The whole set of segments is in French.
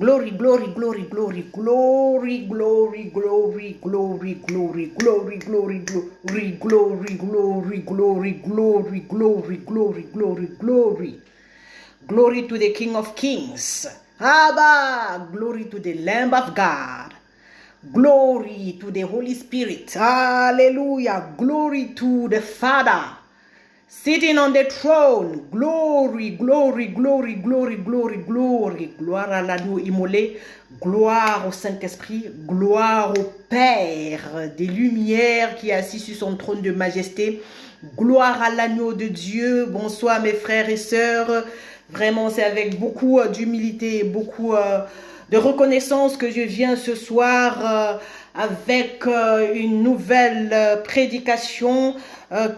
Glory, glory, glory, glory, glory, glory, glory, glory, glory, glory, glory, glory, glory, glory, glory, glory, glory, glory, glory, glory. Glory to the King of Kings. Abba, glory to the Lamb of God. Glory to the Holy Spirit. Hallelujah. Glory to the Father. Sitting on the throne, glory, glory, glory, glory, glory, glory, gloire à l'agneau immolé, gloire au Saint-Esprit, gloire au Père des Lumières qui est assis sur son trône de majesté, gloire à l'agneau de Dieu. Bonsoir mes frères et sœurs, vraiment c'est avec beaucoup d'humilité et beaucoup de reconnaissance que je viens ce soir avec une nouvelle prédication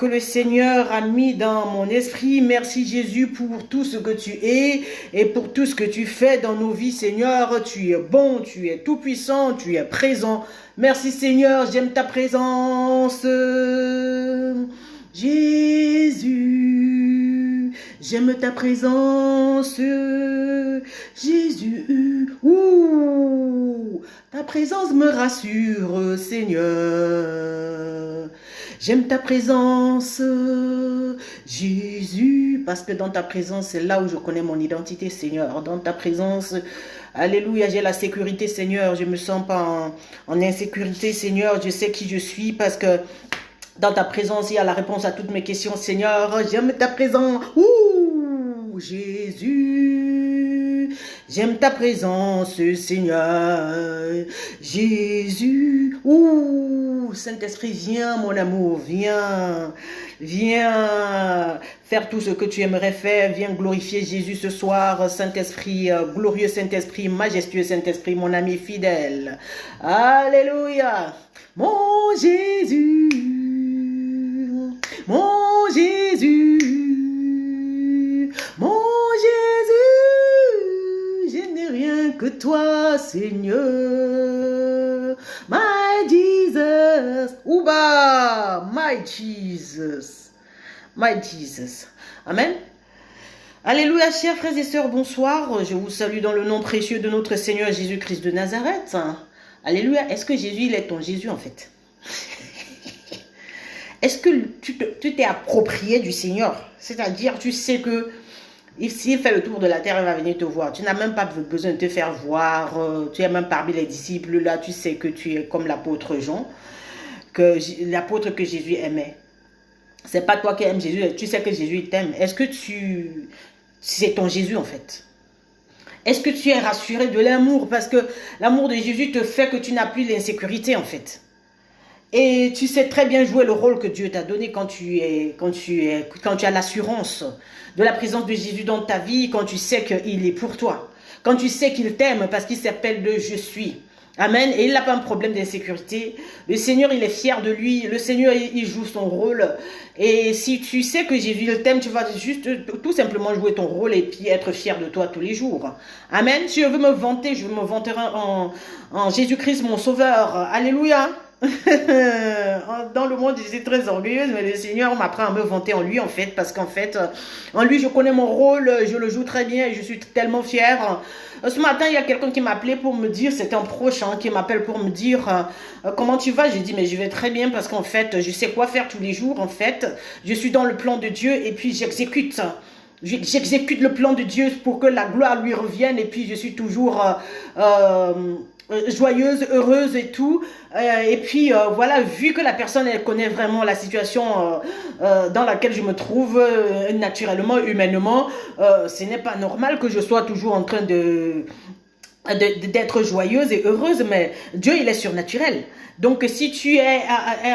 que le Seigneur a mis dans mon esprit. Merci Jésus pour tout ce que tu es et pour tout ce que tu fais dans nos vies, Seigneur. Tu es bon, tu es tout puissant, tu es présent. Merci Seigneur, j'aime ta présence. Jésus, j'aime ta présence. Jésus, ouh, ta présence me rassure, Seigneur. J'aime ta présence, Jésus, parce que dans ta présence, c'est là où je connais mon identité, Seigneur. Dans ta présence, alléluia, j'ai la sécurité, Seigneur. Je ne me sens pas en insécurité, Seigneur. Je sais qui je suis parce que dans ta présence, il y a la réponse à toutes mes questions, Seigneur. J'aime ta présence, ouh, Jésus. J'aime ta présence, Seigneur. Jésus, ouh, Saint-Esprit, viens, mon amour, viens. Viens faire tout ce que tu aimerais faire. Viens glorifier Jésus ce soir, Saint-Esprit, glorieux Saint-Esprit, majestueux Saint-Esprit, mon ami fidèle. Alléluia. Mon Jésus, mon Jésus, mon Jésus, je n'ai rien que toi, Seigneur. My Jesus, Ouba, my Jesus, my Jesus. Amen. Alléluia, chers frères et sœurs, bonsoir. Je vous salue dans le nom précieux de notre Seigneur Jésus-Christ de Nazareth. Alléluia. Est-ce que Jésus, il est ton Jésus en fait? Est-ce que tu t'es approprié du Seigneur? C'est-à-dire, tu sais que s'il fait le tour de la terre, il va venir te voir. Tu n'as même pas besoin de te faire voir. Tu es même parmi les disciples. Là, tu sais que tu es comme l'apôtre Jean, l'apôtre que Jésus aimait. C'est pas toi qui aimes Jésus. Tu sais que Jésus t'aime. Est-ce que c'est ton Jésus en fait? Est-ce que tu es rassuré de l'amour? Parce que l'amour de Jésus te fait que tu n'as plus l'insécurité en fait. Et tu sais très bien jouer le rôle que Dieu t'a donné quand tu as l'assurance de la présence de Jésus dans ta vie, quand tu sais qu'il est pour toi, quand tu sais qu'il t'aime parce qu'il s'appelle le Je suis. Amen. Et il n'a pas un problème d'insécurité. Le Seigneur, il est fier de lui. Le Seigneur, il joue son rôle. Et si tu sais que Jésus t'aime, tu vas juste tout simplement jouer ton rôle et puis être fier de toi tous les jours. Amen. Si je veux me vanter, je me vanterai en Jésus-Christ, mon sauveur. Alléluia. Dans le monde, je suis très orgueilleuse, mais le Seigneur m'apprend à me vanter en lui, en fait, parce qu'en fait, en lui, je connais mon rôle, je le joue très bien et je suis tellement fière. Ce matin, il y a quelqu'un qui m'a appelé pour me dire, c'était un proche qui m'appelle pour me dire comment tu vas. J'ai dit, mais je vais très bien parce qu'en fait, je sais quoi faire tous les jours, en fait. Je suis dans le plan de Dieu et puis j'exécute le plan de Dieu pour que la gloire lui revienne et puis je suis toujours joyeuse, heureuse et tout. Et puis voilà, vu que la personne elle connaît vraiment la situation dans laquelle je me trouve naturellement, humainement, ce n'est pas normal que je sois toujours en train d'être joyeuse et heureuse, mais Dieu il est surnaturel. Donc si tu es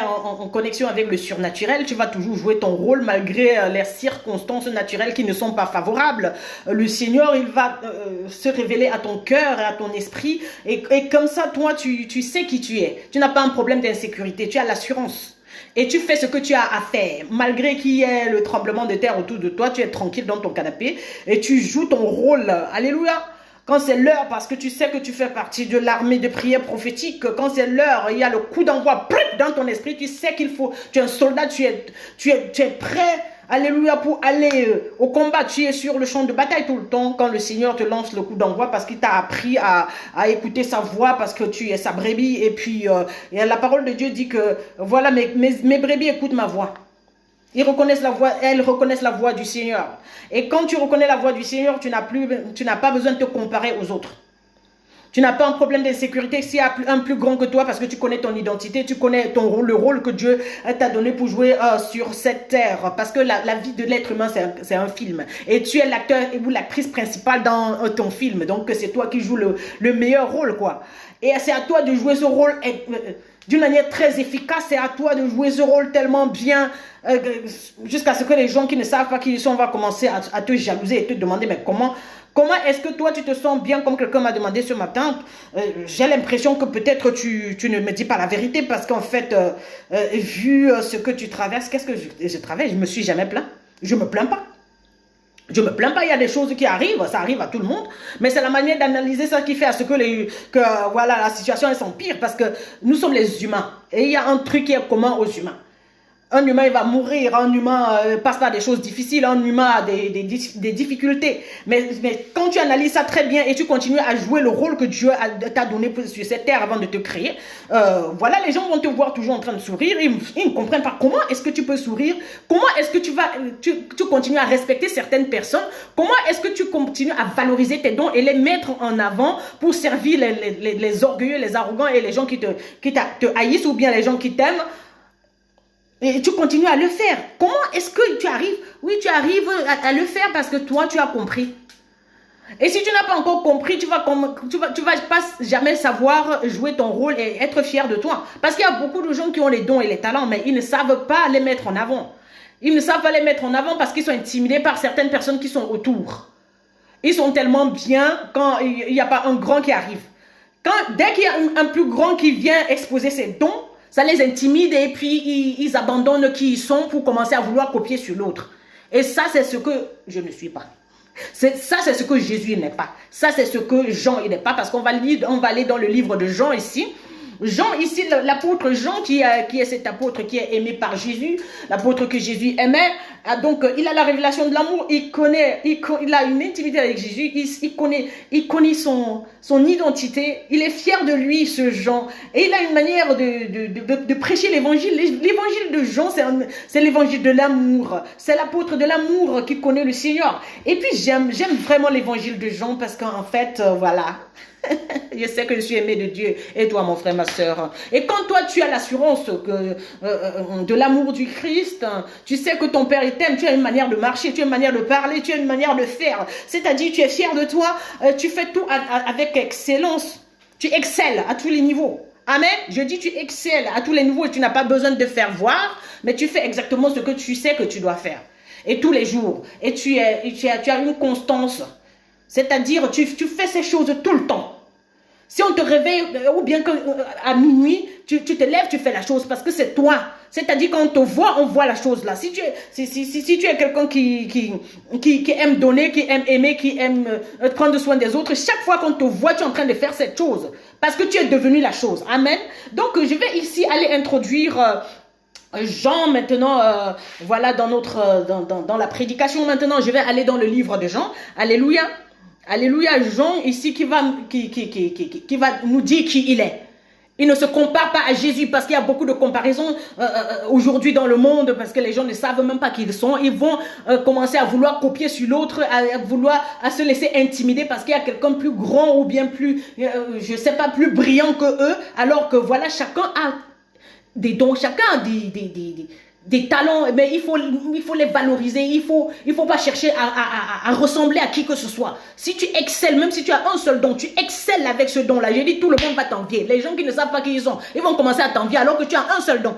en connexion avec le surnaturel, tu vas toujours jouer ton rôle malgré les circonstances naturelles qui ne sont pas favorables. Le Seigneur il va se révéler à ton cœur et à ton esprit et comme ça toi tu sais qui tu es. Tu n'as pas un problème d'insécurité, tu as l'assurance. Et tu fais ce que tu as à faire. Malgré qu'il y ait le tremblement de terre autour de toi, tu es tranquille dans ton canapé et tu joues ton rôle. Alléluia. Quand c'est l'heure, parce que tu sais que tu fais partie de l'armée de prière prophétique, quand c'est l'heure, il y a le coup d'envoi dans ton esprit, tu sais qu'il faut, tu es un soldat, tu es prêt Alléluia, pour aller au combat. Tu es sur le champ de bataille tout le temps quand le Seigneur te lance le coup d'envoi parce qu'il t'a appris à écouter sa voix parce que tu es sa brebis. Et puis, la parole de Dieu dit que, voilà, mes brebis écoutent ma voix. Ils reconnaissent la voix, elles reconnaissent la voix du Seigneur. Et quand tu reconnais la voix du Seigneur, tu n'as pas besoin de te comparer aux autres. Tu n'as pas un problème d'insécurité s'il y a un plus grand que toi parce que tu connais ton identité, tu connais ton rôle, le rôle que Dieu t'a donné pour jouer sur cette terre. Parce que la vie de l'être humain, c'est un film. Et tu es l'acteur ou l'actrice principale dans ton film. Donc, c'est toi qui joues le meilleur rôle, quoi. Et c'est à toi de jouer ce rôle d'une manière très efficace. C'est à toi de jouer ce rôle tellement bien jusqu'à ce que les gens qui ne savent pas qui ils sont vont commencer à te jalouser et te demander, mais comment est-ce que toi, tu te sens bien comme quelqu'un m'a demandé ce matin? J'ai l'impression que peut-être tu ne me dis pas la vérité parce qu'en fait, vu ce que tu traverses, qu'est-ce que je traverse? Je me suis jamais plaint. Je me plains pas. Je me plains pas, il y a des choses qui arrivent, ça arrive à tout le monde, mais c'est la manière d'analyser ça qui fait à ce que voilà, la situation s'empire parce que nous sommes les humains et il y a un truc qui est commun aux humains. Un humain, il va mourir, un humain passe par des choses difficiles, un humain a des difficultés. Mais quand tu analyses ça très bien et tu continues à jouer le rôle que Dieu t'a donné sur cette terre avant de te créer, voilà, les gens vont te voir toujours en train de sourire. Ils ne comprennent pas comment est-ce que tu peux sourire, comment est-ce que tu continues à respecter certaines personnes, comment est-ce que tu continues à valoriser tes dons et les mettre en avant pour servir les orgueilleux, les arrogants et les gens qui te haïssent ou bien les gens qui t'aiment. Et tu continues à le faire. Comment est-ce que tu arrives? Oui, tu arrives à le faire parce que toi, tu as compris. Et si tu n'as pas encore compris, tu vas pas jamais savoir jouer ton rôle et être fier de toi. Parce qu'il y a beaucoup de gens qui ont les dons et les talents, mais ils ne savent pas les mettre en avant. Ils ne savent pas les mettre en avant parce qu'ils sont intimidés par certaines personnes qui sont autour. Ils sont tellement bien quand il n'y a pas un grand qui arrive. Dès qu'il y a un plus grand qui vient exposer ses dons, ça les intimide et puis ils abandonnent qui ils sont pour commencer à vouloir copier sur l'autre. Et ça, c'est ce que je ne suis pas. Ça, c'est ce que Jésus n'est pas. Ça, c'est ce que Jean n'est pas. Parce qu'on va aller dans le livre de Jean ici. Jean, ici, l'apôtre Jean, qui est cet apôtre qui est aimé par Jésus, l'apôtre que Jésus aimait, donc il a la révélation de l'amour, il a une intimité avec Jésus, il connaît son identité, il est fier de lui, ce Jean, et il a une manière de prêcher l'évangile. L'évangile de Jean, c'est l'évangile de l'amour, c'est l'apôtre de l'amour qui connaît le Seigneur. Et puis j'aime vraiment l'évangile de Jean parce qu'en fait, voilà... Je sais que je suis aimé de Dieu et toi mon frère, ma soeur. Et quand toi tu as l'assurance de l'amour du Christ, tu sais que ton Père t'aime, tu as une manière de marcher, tu as une manière de parler, tu as une manière de faire. C'est-à-dire tu es fier de toi, tu fais tout avec excellence. Tu excelles à tous les niveaux. Amen. Je dis tu excelles à tous les niveaux et tu n'as pas besoin de te faire voir, mais tu fais exactement ce que tu sais que tu dois faire. Et tous les jours. Et tu as une constance. C'est-à-dire tu fais ces choses tout le temps. Si on te réveille, ou bien à minuit, tu te lèves, tu fais la chose parce que c'est toi. C'est-à-dire quand on te voit, on voit la chose là. Si tu es quelqu'un qui aime donner, qui aime aimer, qui aime prendre soin des autres, chaque fois qu'on te voit, tu es en train de faire cette chose. Parce que tu es devenu la chose. Amen. Donc je vais ici aller introduire... Jean maintenant, voilà dans la prédication maintenant, je vais aller dans le livre de Jean. Alléluia. Alléluia, Jean ici qui va nous dire qui il est. Il ne se compare pas à Jésus parce qu'il y a beaucoup de comparaisons aujourd'hui dans le monde parce que les gens ne savent même pas qui ils sont. Ils vont commencer à vouloir copier sur l'autre, à se laisser intimider parce qu'il y a quelqu'un plus grand ou bien plus, je sais pas, plus brillant que eux. Alors que voilà, chacun a des dons, chacun a des talents, mais il faut les valoriser, il faut pas chercher à ressembler à qui que ce soit. Si tu excelles, même si tu as un seul don, tu excelles avec ce don-là. J'ai dit, tout le monde va t'envier. Les gens qui ne savent pas qui ils sont, ils vont commencer à t'envier alors que tu as un seul don.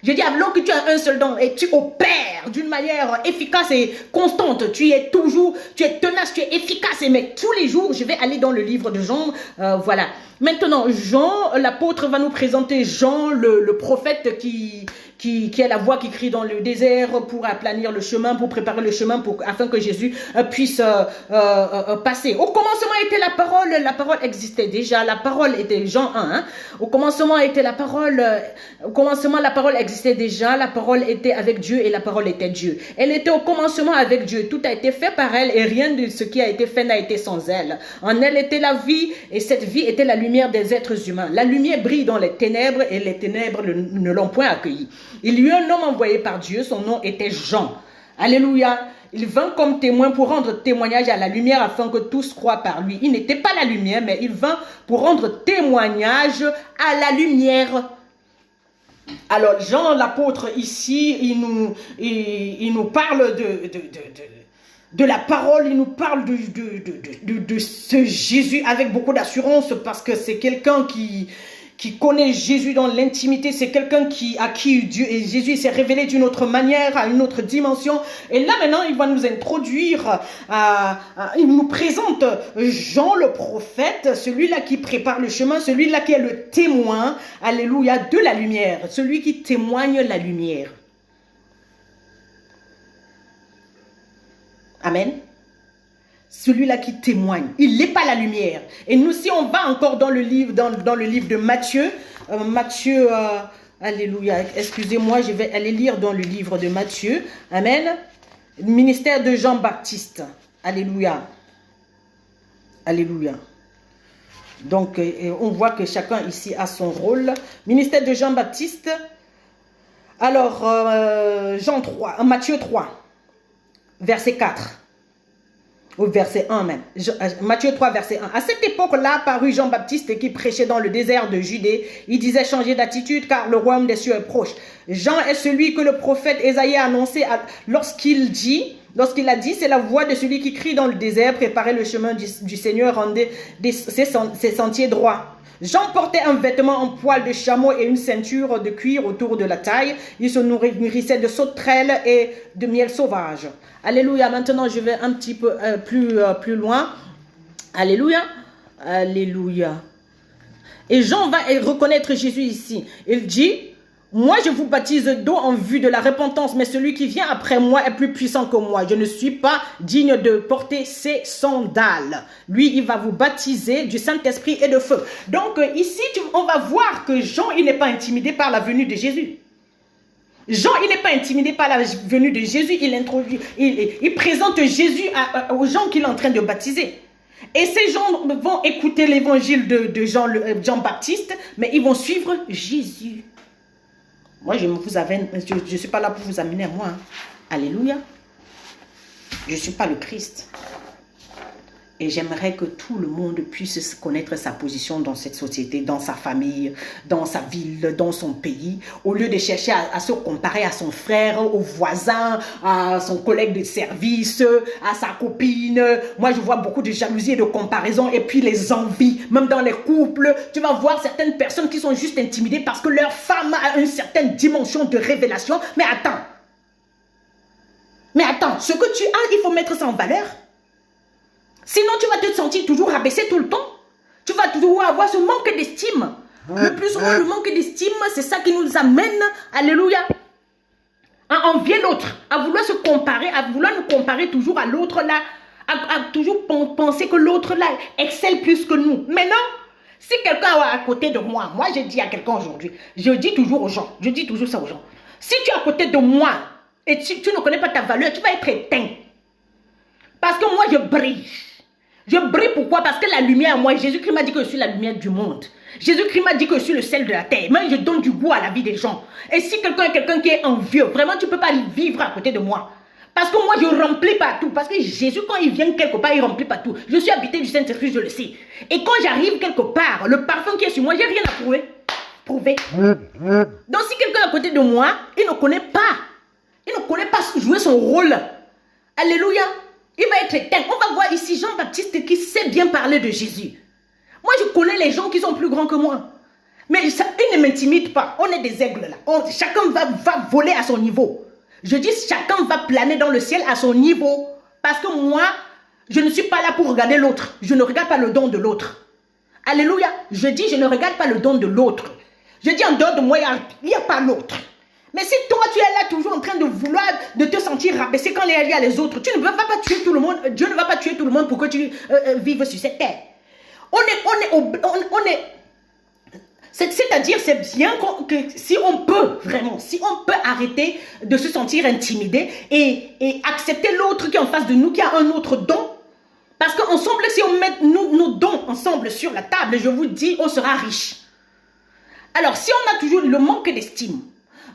Je dis, alors que tu as un seul don et tu opères d'une manière efficace et constante, tu es tenace, tu es efficace. Mais tous les jours, je vais aller dans le livre de Jean, voilà. Maintenant, Jean, l'apôtre va nous présenter Jean, le prophète qui qui est la voix qui crie dans le désert pour aplanir le chemin, pour préparer le chemin afin que Jésus puisse passer. Au commencement était la parole existait déjà, la parole était Jean 1. Hein. Au commencement était la parole existait déjà, la parole était avec Dieu et la parole était Dieu. Elle était au commencement avec Dieu, tout a été fait par elle et rien de ce qui a été fait n'a été sans elle. En elle était la vie et cette vie était la lumière des êtres humains. La lumière brille dans les ténèbres et les ténèbres ne l'ont point accueilli. Il y eut un homme envoyé par Dieu, son nom était Jean. Alléluia. Il vint comme témoin pour rendre témoignage à la lumière afin que tous croient par lui. Il n'était pas la lumière, mais il vint pour rendre témoignage à la lumière. Alors Jean l'apôtre ici, il nous parle de la parole, il nous parle de ce Jésus avec beaucoup d'assurance parce que c'est quelqu'un qui connaît Jésus dans l'intimité, c'est quelqu'un à qui Dieu et Jésus s'est révélé d'une autre manière, à une autre dimension. Et là maintenant, il va nous introduire, il nous présente Jean le prophète, celui-là qui prépare le chemin, celui-là qui est le témoin, alléluia, de la lumière, celui qui témoigne la lumière. Amen. Celui-là qui témoigne, il n'est pas la lumière. Et nous, si on va encore dans le livre, dans le livre de Matthieu, alléluia, excusez-moi, je vais aller lire dans le livre de Matthieu, amen, ministère de Jean-Baptiste, alléluia, alléluia. Donc, on voit que chacun ici a son rôle. Ministère de Jean-Baptiste, alors, Matthieu 3, verset 4. Au verset 1 même. Matthieu 3, verset 1. À cette époque-là, parut Jean-Baptiste qui prêchait dans le désert de Judée. Il disait changer d'attitude car le royaume des cieux est proche. Jean est celui que le prophète Ésaïe a annoncé lorsqu'il a dit, c'est la voix de celui qui crie dans le désert, préparez le chemin du Seigneur, rendez ses sentiers droits. Jean portait un vêtement en poil de chameau et une ceinture de cuir autour de la taille. Il se nourrissait de sauterelles et de miel sauvage. Alléluia. Maintenant, je vais un petit peu plus loin. Alléluia. Alléluia. Et Jean va reconnaître Jésus ici. Il dit, moi je vous baptise d'eau en vue de la repentance, mais celui qui vient après moi est plus puissant que moi. Je ne suis pas digne de porter ses sandales. Lui, il va vous baptiser du Saint-Esprit et de feu. Donc ici, on va voir que Jean, il n'est pas intimidé par la venue de Jésus. Jean, il n'est pas intimidé par la venue de Jésus. Il présente Jésus aux gens qu'il est en train de baptiser. Et ces gens vont écouter l'évangile de Jean-Baptiste, mais ils vont suivre Jésus. Moi, je ne suis pas là pour vous amener à moi. Hein. Alléluia. Je ne suis pas le Christ. Et j'aimerais que tout le monde puisse connaître sa position dans cette société, dans sa famille, dans sa ville, dans son pays. Au lieu de chercher à se comparer à son frère, au voisin, à son collègue de service, à sa copine. Moi, je vois beaucoup de jalousie et de comparaison. Et puis les envies, même dans les couples. Tu vas voir certaines personnes qui sont juste intimidées parce que leur femme a une certaine dimension de révélation. Mais attends, ce que tu as, il faut mettre ça en valeur. Sinon, tu vas te sentir toujours rabaissé tout le temps. Tu vas toujours avoir ce manque d'estime. Le plus souvent, le manque d'estime, c'est ça qui nous amène, alléluia, à envier l'autre, à vouloir se comparer, à vouloir nous comparer toujours à l'autre là, à toujours penser que l'autre là excelle plus que nous. Mais non, si quelqu'un est à côté de moi, moi j'ai dit à quelqu'un aujourd'hui, je dis toujours aux gens, je dis toujours ça aux gens, si tu es à côté de moi et tu ne connais pas ta valeur, tu vas être éteint. Parce que moi je brille. Je brille pourquoi? Parce que la lumière, moi, Jésus-Christ m'a dit que je suis la lumière du monde. Jésus-Christ m'a dit que je suis le sel de la terre. Moi, je donne du goût à la vie des gens. Et si quelqu'un est quelqu'un qui est envieux, vraiment, tu ne peux pas vivre à côté de moi. Parce que moi, je remplis partout. Parce que Jésus, quand il vient quelque part, il remplit partout. Je suis habité du Saint-Esprit, je le sais. Et quand j'arrive quelque part, le parfum qui est sur moi, j'ai rien à prouver. Donc, si quelqu'un est à côté de moi, il ne connaît pas. Il ne connaît pas jouer son rôle. Alléluia. Il va être éteint. On va voir ici Jean-Baptiste qui sait bien parler de Jésus. Moi, je connais les gens qui sont plus grands que moi. Mais ça, ils ne m'intimident pas. On est des aigles là. Chacun va voler à son niveau. Je dis chacun va planer dans le ciel à son niveau. Parce que moi, je ne suis pas là pour regarder l'autre. Je ne regarde pas le don de l'autre. Alléluia. Je dis je ne regarde pas le don de l'autre. Je dis en dehors de moi, il n'y a pas l'autre. Mais si toi, tu es là toujours en train de vouloir, de te sentir rabaissé quand il y a les autres, tu ne vas pas tuer tout le monde. Dieu ne va pas tuer tout le monde pour que tu vives sur cette terre. C'est-à-dire, c'est bien que si on peut, vraiment, si on peut arrêter de se sentir intimidé et accepter l'autre qui est en face de nous, qui a un autre don. Parce qu'ensemble, si on met nos dons ensemble sur la table, je vous dis, on sera riche. Alors, si on a toujours le manque d'estime,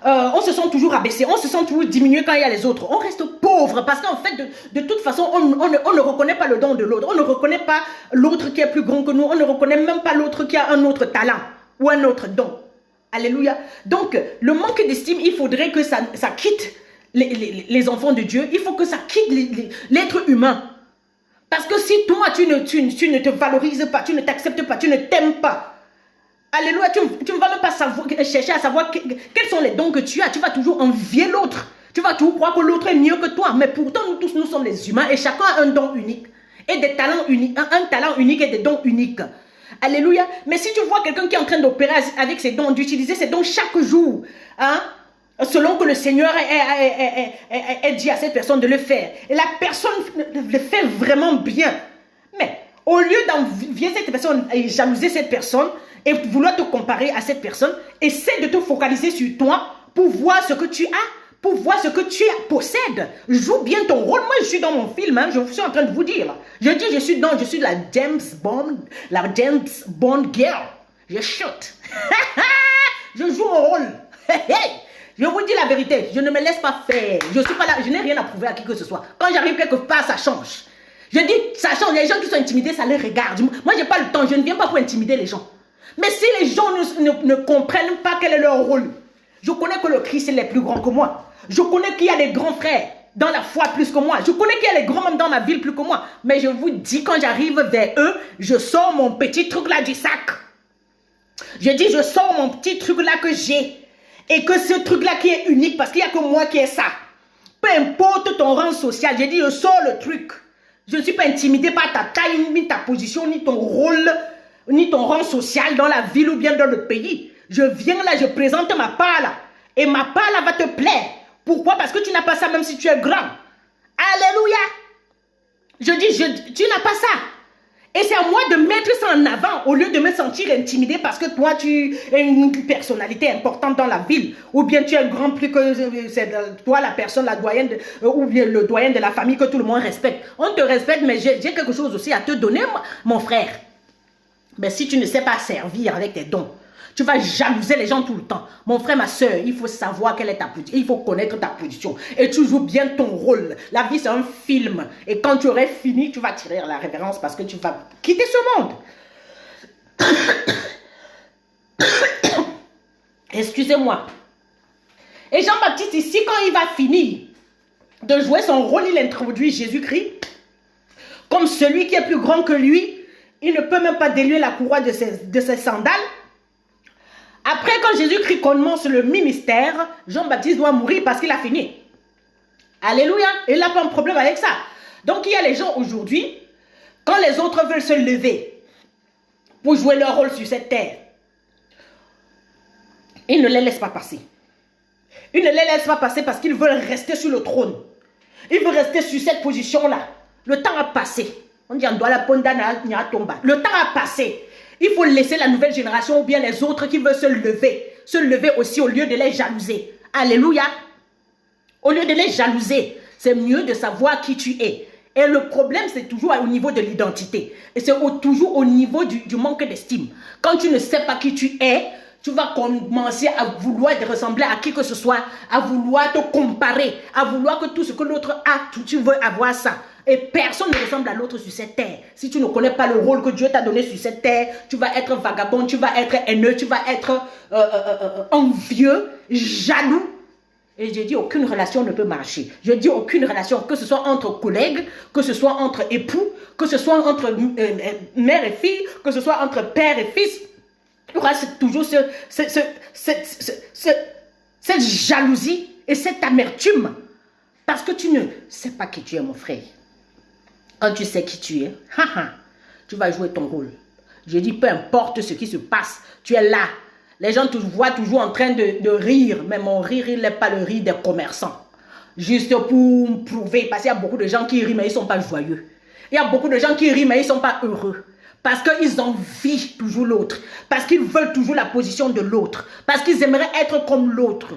on se sent toujours abaissé, on se sent toujours diminué quand il y a les autres, on reste pauvre parce qu'en fait, de toute façon, on ne reconnaît pas le don de l'autre, on ne reconnaît pas l'autre qui est plus grand que nous, on ne reconnaît même pas l'autre qui a un autre talent ou un autre don. Alléluia. Donc, le manque d'estime, il faudrait que ça quitte les enfants de Dieu, il faut que ça quitte l'être humain. Parce que si toi, tu ne te valorises pas, tu ne t'acceptes pas, tu ne t'aimes pas, alléluia, tu ne vas même pas chercher à savoir quels sont les dons que tu as. Tu vas toujours envier l'autre. Tu vas toujours croire que l'autre est mieux que toi. Mais pourtant, nous tous, nous sommes les humains et chacun a un don unique. Et des talents uniques, un talent unique et des dons uniques. Alléluia. Mais si tu vois quelqu'un qui est en train d'opérer avec ses dons, d'utiliser ses dons chaque jour, hein, selon que le Seigneur ait dit à cette personne de le faire, et la personne le fait vraiment bien, mais au lieu d'envier cette personne et jalouser cette personne et vouloir te comparer à cette personne, essaie de te focaliser sur toi pour voir ce que tu as, pour voir ce que tu possèdes. Joue bien ton rôle. Moi, je suis dans mon film, hein, je suis en train de vous dire. Je dis, je suis la James Bond girl. Je shoot. Je joue mon rôle. Je vous dis la vérité, je ne me laisse pas faire. Je suis pas là, je n'ai rien à prouver à qui que ce soit. Quand j'arrive quelque part, ça change. Je dis, ça change. Les gens qui sont intimidés, ça les regarde. Moi, je n'ai pas le temps. Je ne viens pas pour intimider les gens. Mais si les gens ne comprennent pas quel est leur rôle, je connais que le Christ est plus grand que moi. Je connais qu'il y a des grands frères dans la foi plus que moi. Je connais qu'il y a des grands hommes dans ma ville plus que moi. Mais je vous dis, quand j'arrive vers eux, je sors mon petit truc là du sac. Je dis, je sors mon petit truc là que j'ai. Et que ce truc-là qui est unique, parce qu'il n'y a que moi qui ai ça. Peu importe ton rang social, j'ai dit, je sors le truc. Je ne suis pas intimidée par ta taille, ni ta position, ni ton rôle, ni ton rang social dans la ville ou bien dans le pays. Je viens là, je présente ma part là. Et ma part là va te plaire. Pourquoi? Parce que tu n'as pas ça même si tu es grand. Alléluia. Je dis, tu n'as pas ça. Et c'est à moi de mettre ça en avant au lieu de me sentir intimidée parce que toi, tu es une personnalité importante dans la ville. Ou bien tu es grand plus que c'est toi, la personne, la doyenne, ou bien le doyen de la famille que tout le monde respecte. On te respecte, mais j'ai quelque chose aussi à te donner, mon frère. Mais si tu ne sais pas servir avec tes dons, tu vas jalouser les gens tout le temps. Mon frère, ma soeur, il faut savoir quelle est ta position. Il faut connaître ta position. Et tu joues bien ton rôle. La vie, c'est un film. Et quand tu aurais fini, tu vas tirer la révérence parce que tu vas quitter ce monde. Excusez-moi. Et Jean-Baptiste, ici, quand il va finir de jouer son rôle, il introduit Jésus-Christ comme celui qui est plus grand que lui. Il ne peut même pas délier la courroie de ses sandales. Après, quand Jésus-Christ commence le ministère, Jean-Baptiste doit mourir parce qu'il a fini. Alléluia. Il n'a pas un problème avec ça. Donc, il y a les gens aujourd'hui, quand les autres veulent se lever pour jouer leur rôle sur cette terre, ils ne les laissent pas passer. Ils ne les laissent pas passer parce qu'ils veulent rester sur le trône. Ils veulent rester sur cette position-là. Le temps a passé. On dit, on doit la pondana, le temps a passé. Il faut laisser la nouvelle génération ou bien les autres qui veulent se lever aussi au lieu de les jalouser. Alléluia. Au lieu de les jalouser, c'est mieux de savoir qui tu es. Et le problème, c'est toujours au niveau de l'identité. Et c'est toujours au niveau du manque d'estime. Quand tu ne sais pas qui tu es, tu vas commencer à vouloir ressembler à qui que ce soit, à vouloir te comparer, à vouloir que tout ce que l'autre a, tu veux avoir ça. Et personne ne ressemble à l'autre sur cette terre. Si tu ne connais pas le rôle que Dieu t'a donné sur cette terre, tu vas être vagabond, tu vas être haineux, tu vas être envieux, jaloux. Et je dis, aucune relation ne peut marcher. Je dis aucune relation, que ce soit entre collègues, que ce soit entre époux, que ce soit entre mère et fille, que ce soit entre père et fils. Il y aura toujours cette jalousie et cette amertume. Parce que tu ne sais pas qui tu es, mon frère. Quand tu sais qui tu es, tu vas jouer ton rôle. Je dis, peu importe ce qui se passe, tu es là. Les gens te voient toujours en train de rire, mais mon rire, il n'est pas le rire des commerçants. Juste pour prouver, parce qu'il y a beaucoup de gens qui rient, mais ils ne sont pas joyeux. Il y a beaucoup de gens qui rient, mais ils ne sont pas heureux. Parce qu'ils envient toujours l'autre. Parce qu'ils veulent toujours la position de l'autre. Parce qu'ils aimeraient être comme l'autre.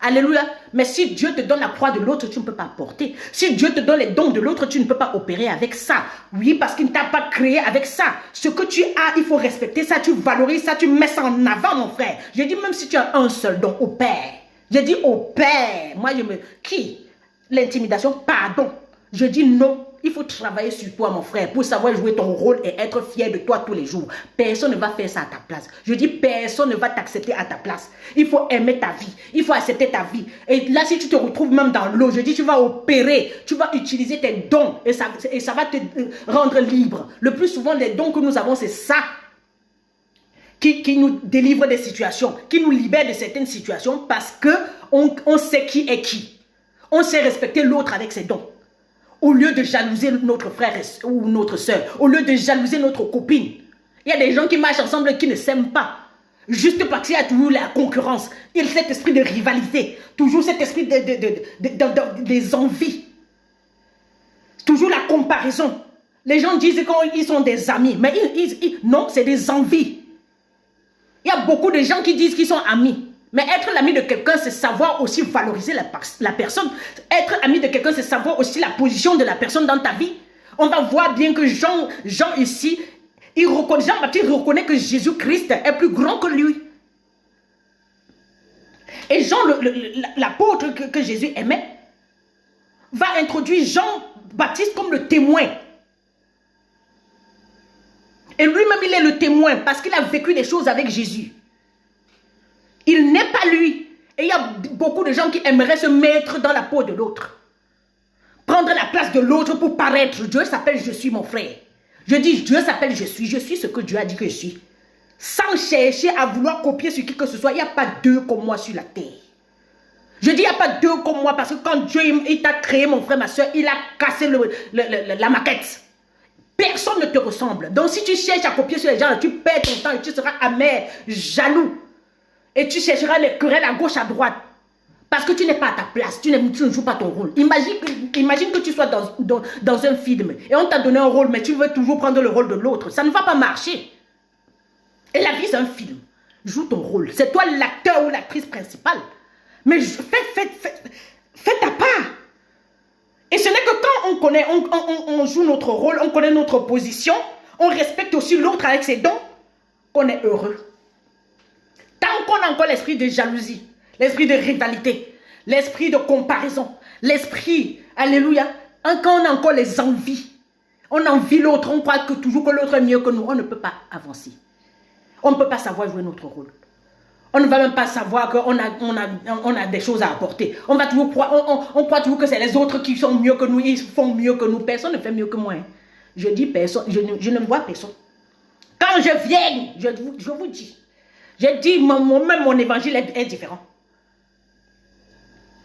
Alléluia. Mais si Dieu te donne la croix de l'autre, tu ne peux pas porter. Si Dieu te donne les dons de l'autre, tu ne peux pas opérer avec ça. Oui, parce qu'il ne t'a pas créé avec ça. Ce que tu as, il faut respecter ça. Tu valorises ça, tu mets ça en avant, mon frère. Je dis, même si tu as un seul don, opère. Je dis, opère. Moi, Qui? L'intimidation, pardon. Je dis non. Il faut travailler sur toi, mon frère, pour savoir jouer ton rôle et être fier de toi tous les jours. Personne ne va faire ça à ta place. Je dis, personne ne va t'accepter à ta place. Il faut aimer ta vie. Il faut accepter ta vie. Et là, si tu te retrouves même dans l'eau, je dis, tu vas opérer. Tu vas utiliser tes dons et ça va te rendre libre. Le plus souvent, les dons que nous avons, c'est ça qui nous délivre des situations, qui nous libère de certaines situations parce qu'on sait qui est qui. On sait respecter l'autre avec ses dons. Au lieu de jalouser notre frère ou notre soeur, au lieu de jalouser notre copine. Il y a des gens qui marchent ensemble et qui ne s'aiment pas. Juste parce qu'il y a toujours la concurrence. Il y a cet esprit de rivalité. Toujours cet esprit des envies. Toujours la comparaison. Les gens disent qu'ils sont des amis. Mais non, c'est des envies. Il y a beaucoup de gens qui disent qu'ils sont amis. Mais être l'ami de quelqu'un, c'est savoir aussi valoriser la personne. Être ami de quelqu'un, c'est savoir aussi la position de la personne dans ta vie. On va voir bien que Jean ici, Jean-Baptiste reconnaît que Jésus-Christ est plus grand que lui. Et Jean, l'apôtre que Jésus aimait, va introduire Jean-Baptiste comme le témoin. Et lui-même, il est le témoin parce qu'il a vécu des choses avec Jésus. Il n'est pas lui. Et il y a beaucoup de gens qui aimeraient se mettre dans la peau de l'autre. Prendre la place de l'autre pour paraître. Dieu s'appelle je suis, mon frère. Je dis Dieu s'appelle je suis. Je suis ce que Dieu a dit que je suis. Sans chercher à vouloir copier sur qui que ce soit. Il n'y a pas deux comme moi sur la terre. Je dis il n'y a pas deux comme moi parce que quand Dieu il t'a créé, mon frère, ma soeur, il a cassé la maquette. Personne ne te ressemble. Donc si tu cherches à copier sur les gens, tu perds ton temps et tu seras amer, jaloux. Et tu chercheras les querelles à gauche, à droite. Parce que tu n'es pas à ta place. Tu ne joues pas ton rôle. Imagine que tu sois dans un film. Et on t'a donné un rôle, mais tu veux toujours prendre le rôle de l'autre. Ça ne va pas marcher. Et la vie, c'est un film. Joue ton rôle. C'est toi l'acteur ou l'actrice principale. Mais fais ta part. Et ce n'est que quand on connaît, on joue notre rôle, on connaît notre position, on respecte aussi l'autre avec ses dons, qu'on est heureux. Tant qu'on a encore l'esprit de jalousie, l'esprit de rivalité, l'esprit de comparaison, l'esprit, alléluia, quand on a encore les envies, on envie l'autre, on croit que toujours que l'autre est mieux que nous, on ne peut pas avancer. On ne peut pas savoir jouer notre rôle. On ne va même pas savoir qu'on a des choses à apporter. On va toujours croire, on croit toujours que c'est les autres qui sont mieux que nous, ils font mieux que nous. Personne ne fait mieux que moi. Hein. Je dis personne, je ne vois personne. Quand je viens, je vous dis, je dis même mon évangile est différent.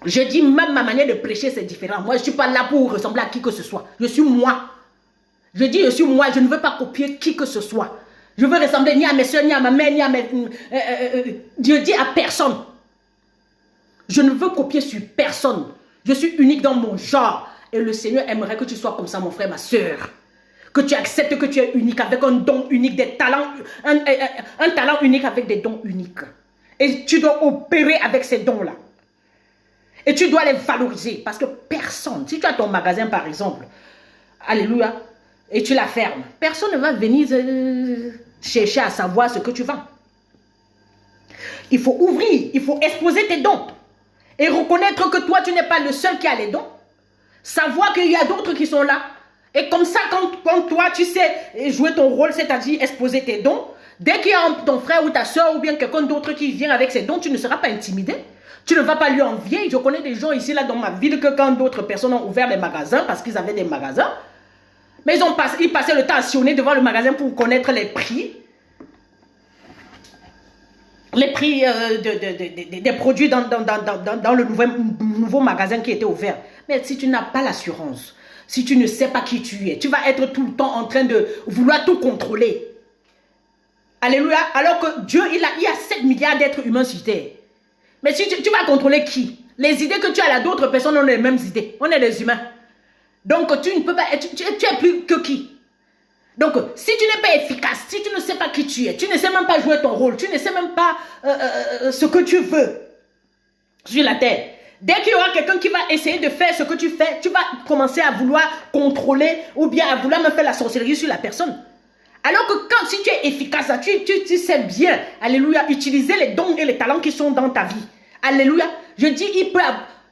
Je dis même ma manière de prêcher c'est différent. Moi je ne suis pas là pour ressembler à qui que ce soit. Je suis moi. Je dis je suis moi, je ne veux pas copier qui que ce soit. Je veux ressembler ni à mes soeurs, ni à ma mère, ni à mes... Dieu dit à personne. Je ne veux copier sur personne. Je suis unique dans mon genre. Et le Seigneur aimerait que tu sois comme ça, mon frère, ma soeur. Que tu acceptes que tu es unique avec un don unique, des talents, un talent unique avec des dons uniques. Et tu dois opérer avec ces dons-là. Et tu dois les valoriser. Parce que personne, si tu as ton magasin par exemple, alléluia, et tu la fermes, personne ne va venir chercher à savoir ce que tu vends. Il faut ouvrir, il faut exposer tes dons. Et reconnaître que toi, tu n'es pas le seul qui a les dons. Savoir qu'il y a d'autres qui sont là. Et comme ça, quand toi, tu sais jouer ton rôle, c'est-à-dire exposer tes dons, dès qu'il y a ton frère ou ta soeur ou bien quelqu'un d'autre qui vient avec ses dons, tu ne seras pas intimidé. Tu ne vas pas lui envier. Je connais des gens ici, là, dans ma ville, que quand d'autres personnes ont ouvert des magasins, parce qu'ils avaient des magasins, mais ils passaient le temps à sillonner devant le magasin pour connaître les prix. Les prix des produits dans le nouveau magasin qui était ouvert. Mais si tu n'as pas l'assurance, si tu ne sais pas qui tu es, tu vas être tout le temps en train de vouloir tout contrôler. Alléluia. Alors que Dieu, il y a 7 milliards d'êtres humains sur terre. Mais si tu vas contrôler qui? Les idées que tu as là, d'autres personnes ont les mêmes idées. On est des humains. Donc, tu ne peux pas, tu es plus que qui? Donc, si tu n'es pas efficace, si tu ne sais pas qui tu es, tu ne sais même pas jouer ton rôle, tu ne sais même pas ce que tu veux sur la terre. Dès qu'il y aura quelqu'un qui va essayer de faire ce que tu fais, tu vas commencer à vouloir contrôler ou bien à vouloir me faire la sorcellerie sur la personne. Alors que si tu es efficace, tu sais bien, alléluia, utiliser les dons et les talents qui sont dans ta vie. Alléluia. Je dis,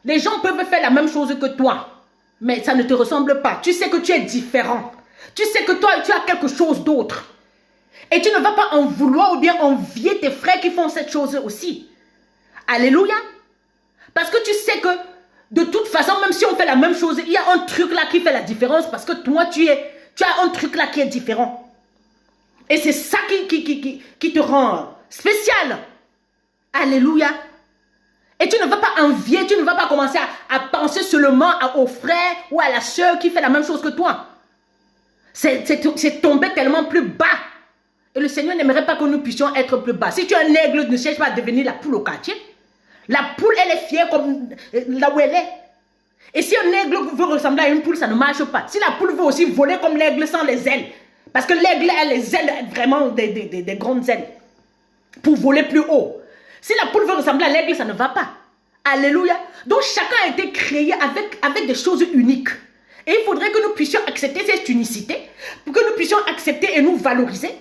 les gens peuvent faire la même chose que toi, mais ça ne te ressemble pas. Tu sais que tu es différent. Tu sais que toi, tu as quelque chose d'autre. Et tu ne vas pas en vouloir ou bien envier tes frères qui font cette chose aussi. Alléluia. Parce que tu sais que de toute façon, même si on fait la même chose, il y a un truc là qui fait la différence parce que toi, tu as un truc là qui est différent. Et c'est ça qui te rend spécial. Alléluia. Et tu ne vas pas envier, tu ne vas pas commencer à penser seulement au frère ou à la sœur qui fait la même chose que toi. C'est tomber tellement plus bas. Et le Seigneur n'aimerait pas que nous puissions être plus bas. Si tu es un aigle, ne cherche pas à devenir la poule au quartier. La poule, elle est fière comme là où elle est. Et si un aigle veut ressembler à une poule, ça ne marche pas. Si la poule veut aussi voler comme l'aigle sans les ailes, parce que l'aigle a les ailes, vraiment des grandes ailes, pour voler plus haut. Si la poule veut ressembler à l'aigle, ça ne va pas. Alléluia. Donc chacun a été créé avec des choses uniques. Et il faudrait que nous puissions accepter cette unicité, pour que nous puissions accepter et nous valoriser,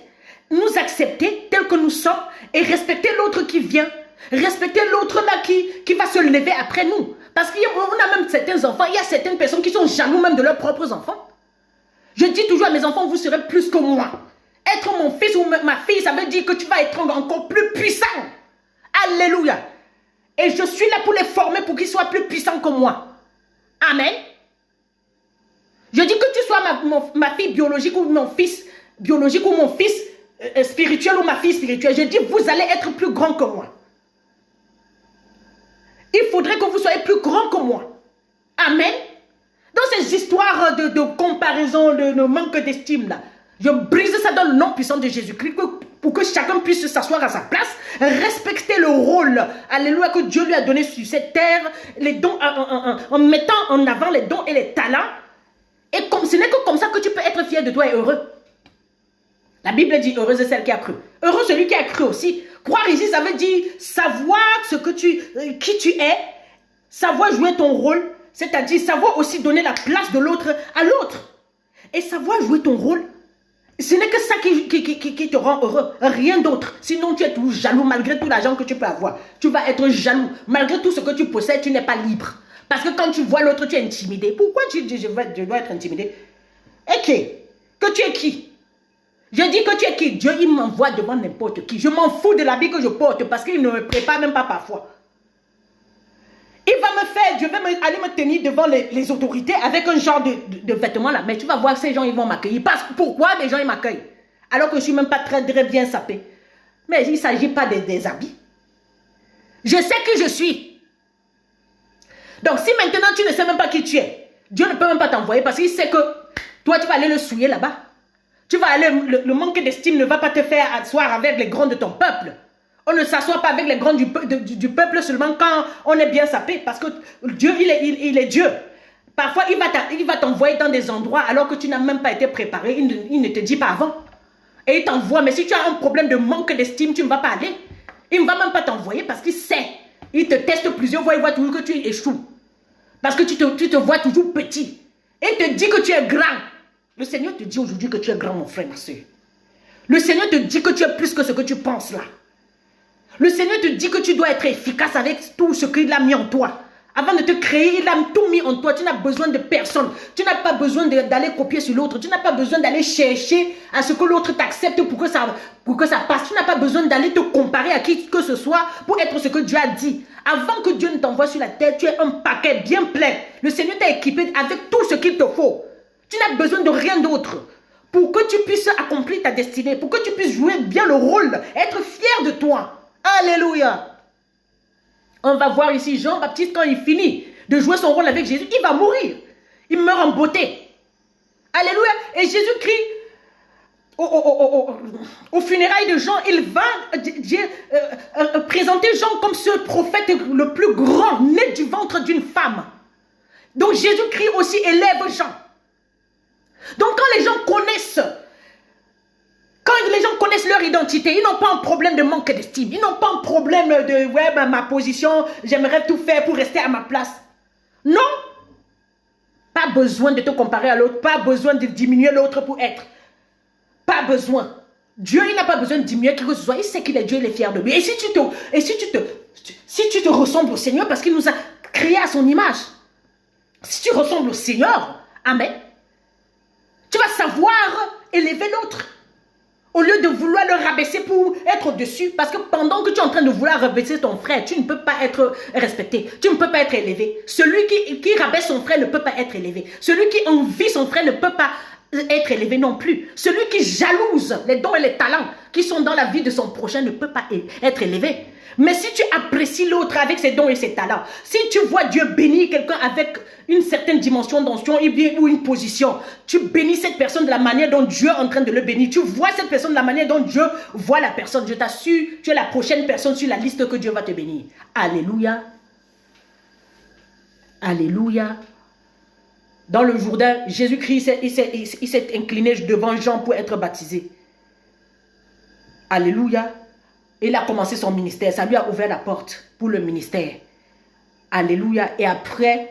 nous accepter tels que nous sommes et respecter l'autre qui vient. Respecter l'autre là qui va se lever après nous. Parce qu'on a même certains enfants, il y a certaines personnes qui sont jaloux même de leurs propres enfants. Je dis toujours à mes enfants, vous serez plus que moi. Être mon fils ou ma fille, ça veut dire que tu vas être encore plus puissant. Alléluia. Et je suis là pour les former pour qu'ils soient plus puissants que moi. Amen. Je dis que tu sois ma fille biologique ou mon fils biologique ou mon fils spirituel ou ma fille spirituelle. Je dis, vous allez être plus grand que moi. Il faudrait que vous soyez plus grand que moi. Amen. Dans ces histoires de comparaison, de manque d'estime là, je brise ça dans le nom puissant de Jésus-Christ pour que chacun puisse s'asseoir à sa place, respecter le rôle, alléluia, que Dieu lui a donné sur cette terre, les dons, en mettant en avant les dons et les talents. Et ce n'est que comme ça que tu peux être fier de toi et heureux. La Bible dit, heureuse est celle qui a cru. Heureux celui qui a cru aussi. Croire ici, ça veut dire savoir qui tu es, savoir jouer ton rôle, c'est-à-dire savoir aussi donner la place de l'autre à l'autre. Et savoir jouer ton rôle, ce n'est que ça qui te rend heureux, rien d'autre. Sinon, tu es toujours jaloux malgré tout l'argent que tu peux avoir. Tu vas être jaloux. Malgré tout ce que tu possèdes, tu n'es pas libre. Parce que quand tu vois l'autre, tu es intimidé. Pourquoi tu dis je dois être intimidé? Et que tu es qui? Je dis que tu es qui? Dieu, il m'envoie devant n'importe qui. Je m'en fous de l'habit que je porte parce qu'il ne me prépare même pas parfois. Il va me faire, je vais aller me tenir devant les autorités avec un genre de vêtements là. Mais tu vas voir, ces gens, ils vont m'accueillir. Pourquoi les gens, ils m'accueillent? Alors que je ne suis même pas très bien sapé. Mais il ne s'agit pas des habits. Je sais qui je suis. Donc si maintenant tu ne sais même pas qui tu es, Dieu ne peut même pas t'envoyer parce qu'il sait que toi, tu vas aller le souiller là-bas. Tu vas aller, le manque d'estime ne va pas te faire asseoir avec les grands de ton peuple. On ne s'assoit pas avec les grands du peuple seulement quand on est bien sapé. Parce que Dieu, il est Dieu. Parfois, il va t'envoyer dans des endroits alors que tu n'as même pas été préparé. Il ne te dit pas avant. Et il t'envoie. Mais si tu as un problème de manque d'estime, tu ne vas pas aller. Il ne va même pas t'envoyer parce qu'il sait. Il te teste plusieurs fois. Il voit toujours que tu échoues. Parce que tu te vois toujours petit. Et il te dit que tu es grand. Le Seigneur te dit aujourd'hui que tu es grand, mon frère, ma soeur. Le Seigneur te dit que tu es plus que ce que tu penses là. Le Seigneur te dit que tu dois être efficace avec tout ce qu'il a mis en toi. Avant de te créer, il a tout mis en toi. Tu n'as besoin de personne. Tu n'as pas besoin d'aller copier sur l'autre. Tu n'as pas besoin d'aller chercher à ce que l'autre t'accepte pour que ça passe. Tu n'as pas besoin d'aller te comparer à qui que ce soit pour être ce que Dieu a dit. Avant que Dieu ne t'envoie sur la terre, tu es un paquet bien plein. Le Seigneur t'a équipé avec tout ce qu'il te faut. Tu n'as besoin de rien d'autre. Pour que tu puisses accomplir ta destinée. Pour que tu puisses jouer bien le rôle. Être fier de toi. Alléluia. On va voir ici Jean-Baptiste quand il finit de jouer son rôle avec Jésus. Il va mourir. Il meurt en beauté. Alléluia. Et Jésus crie aux funérailles de Jean, il va présenter Jean comme ce prophète le plus grand, né du ventre d'une femme. Donc Jésus-Christ aussi élève Jean. Donc quand les gens connaissent leur identité, ils n'ont pas un problème de manque d'estime, ils n'ont pas un problème de ouais, ben, ma position, j'aimerais tout faire pour rester à ma place. Non, pas besoin de te comparer à l'autre, pas besoin de diminuer l'autre pour être. Pas besoin. Dieu, il n'a pas besoin de diminuer qui que ce soit. Il sait qu'il est Dieu, il est fier de lui. Et si tu te ressembles au Seigneur parce qu'il nous a créés à son image, si tu ressembles au Seigneur, amen, tu vas savoir élever l'autre. Au lieu de vouloir le rabaisser pour être au-dessus. Parce que pendant que tu es en train de vouloir rabaisser ton frère, tu ne peux pas être respecté. Tu ne peux pas être élevé. Celui qui rabaisse son frère ne peut pas être élevé. Celui qui envie son frère ne peut pas être élevé non plus. Celui qui jalouse les dons et les talents qui sont dans la vie de son prochain ne peut pas être élevé. Mais si tu apprécies l'autre avec ses dons et ses talents, si tu vois Dieu bénir quelqu'un avec une certaine dimension d'onction ou une position, tu bénis cette personne de la manière dont Dieu est en train de le bénir. Tu vois cette personne de la manière dont Dieu voit la personne. Je t'assure, tu es la prochaine personne sur la liste que Dieu va te bénir. Alléluia. Alléluia. Dans le Jourdain, Jésus-Christ, il s'est incliné devant Jean pour être baptisé. Alléluia. Il a commencé son ministère. Ça lui a ouvert la porte pour le ministère. Alléluia. Et après,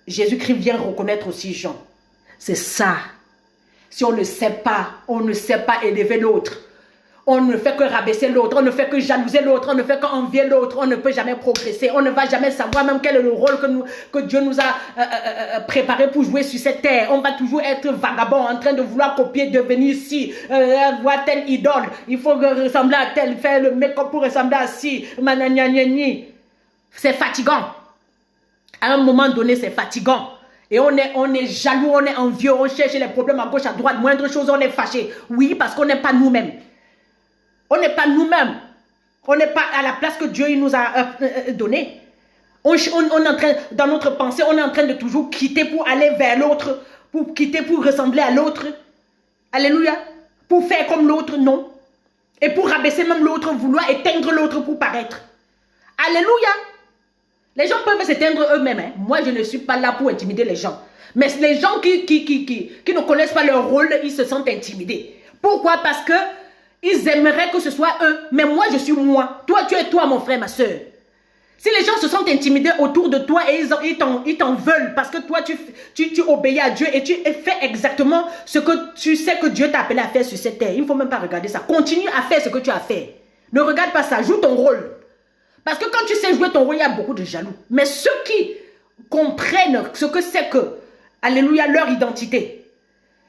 Jésus-Christ vient reconnaître aussi Jean. C'est ça. Si on ne sait pas élever l'autre. On ne fait que rabaisser l'autre, on ne fait que jalouser l'autre, on ne fait qu'envier l'autre, on ne peut jamais progresser, on ne va jamais savoir même quel est le rôle que Dieu nous a préparé pour jouer sur cette terre. On va toujours être vagabond, en train de vouloir copier, devenir ci, voir telle idole, il faut ressembler à tel, faire le make-up pour ressembler à ci, c'est fatigant. À un moment donné, c'est fatigant. Et on est jaloux, on est envieux, on cherche les problèmes à gauche, à droite, moindre chose, on est fâché. Oui, parce qu'on n'est pas nous-mêmes. On n'est pas nous-mêmes. On n'est pas à la place que Dieu il nous a donnée. On est en train, dans notre pensée, on est en train de toujours quitter pour aller vers l'autre, pour quitter pour ressembler à l'autre. Alléluia. Pour faire comme l'autre, non. Et pour rabaisser même l'autre, vouloir éteindre l'autre pour paraître. Alléluia. Les gens peuvent s'éteindre eux-mêmes. Hein. Moi, je ne suis pas là pour intimider les gens. Mais les gens qui ne connaissent pas leur rôle, ils se sentent intimidés. Pourquoi? Parce que ils aimeraient que ce soit eux, mais moi je suis moi. Toi, tu es toi, mon frère, ma soeur. Si les gens se sentent intimidés autour de toi et ils t'en veulent parce que toi, tu obéis à Dieu et tu fais exactement ce que tu sais que Dieu t'a appelé à faire sur cette terre. Il ne faut même pas regarder ça. Continue à faire ce que tu as fait. Ne regarde pas ça. Joue ton rôle. Parce que quand tu sais jouer ton rôle, il y a beaucoup de jaloux. Mais ceux qui comprennent ce que c'est que, alléluia, leur identité,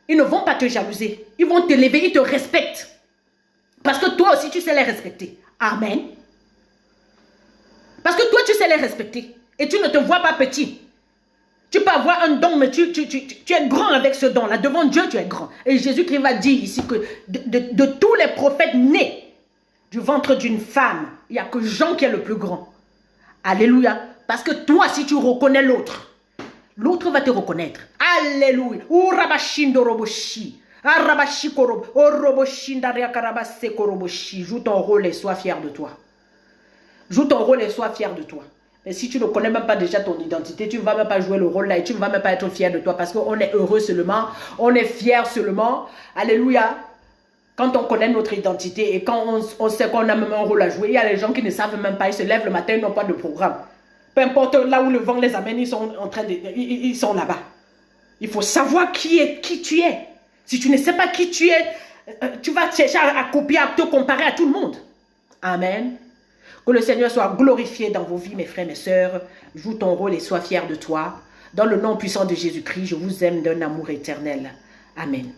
ils ne vont pas te jalouser. Ils vont t'élever, ils te respectent. Parce que toi aussi, tu sais les respecter. Amen. Parce que toi, tu sais les respecter. Et tu ne te vois pas petit. Tu peux avoir un don, mais tu es grand avec ce don-là. Devant Dieu, tu es grand. Et Jésus-Christ va dire ici que de tous les prophètes nés du ventre d'une femme, il n'y a que Jean qui est le plus grand. Alléluia. Parce que toi, si tu reconnais l'autre, l'autre va te reconnaître. Alléluia. Joue ton rôle et sois fier de toi. Joue ton rôle et sois fier de toi. Mais si tu ne connais même pas déjà ton identité, tu ne vas même pas jouer le rôle là et tu ne vas même pas être fier de toi parce qu'on est heureux seulement, on est fier seulement. Alléluia. Quand on connaît notre identité et quand on sait qu'on a même un rôle à jouer, il y a les gens qui ne savent même pas, ils se lèvent le matin, ils n'ont pas de programme. Peu importe là où le vent les amène, ils sont là-bas. Il faut savoir qui tu es. Si tu ne sais pas qui tu es, tu vas chercher à copier, à te comparer à tout le monde. Amen. Que le Seigneur soit glorifié dans vos vies, mes frères, mes sœurs. Joue ton rôle et sois fier de toi. Dans le nom puissant de Jésus-Christ, je vous aime d'un amour éternel. Amen.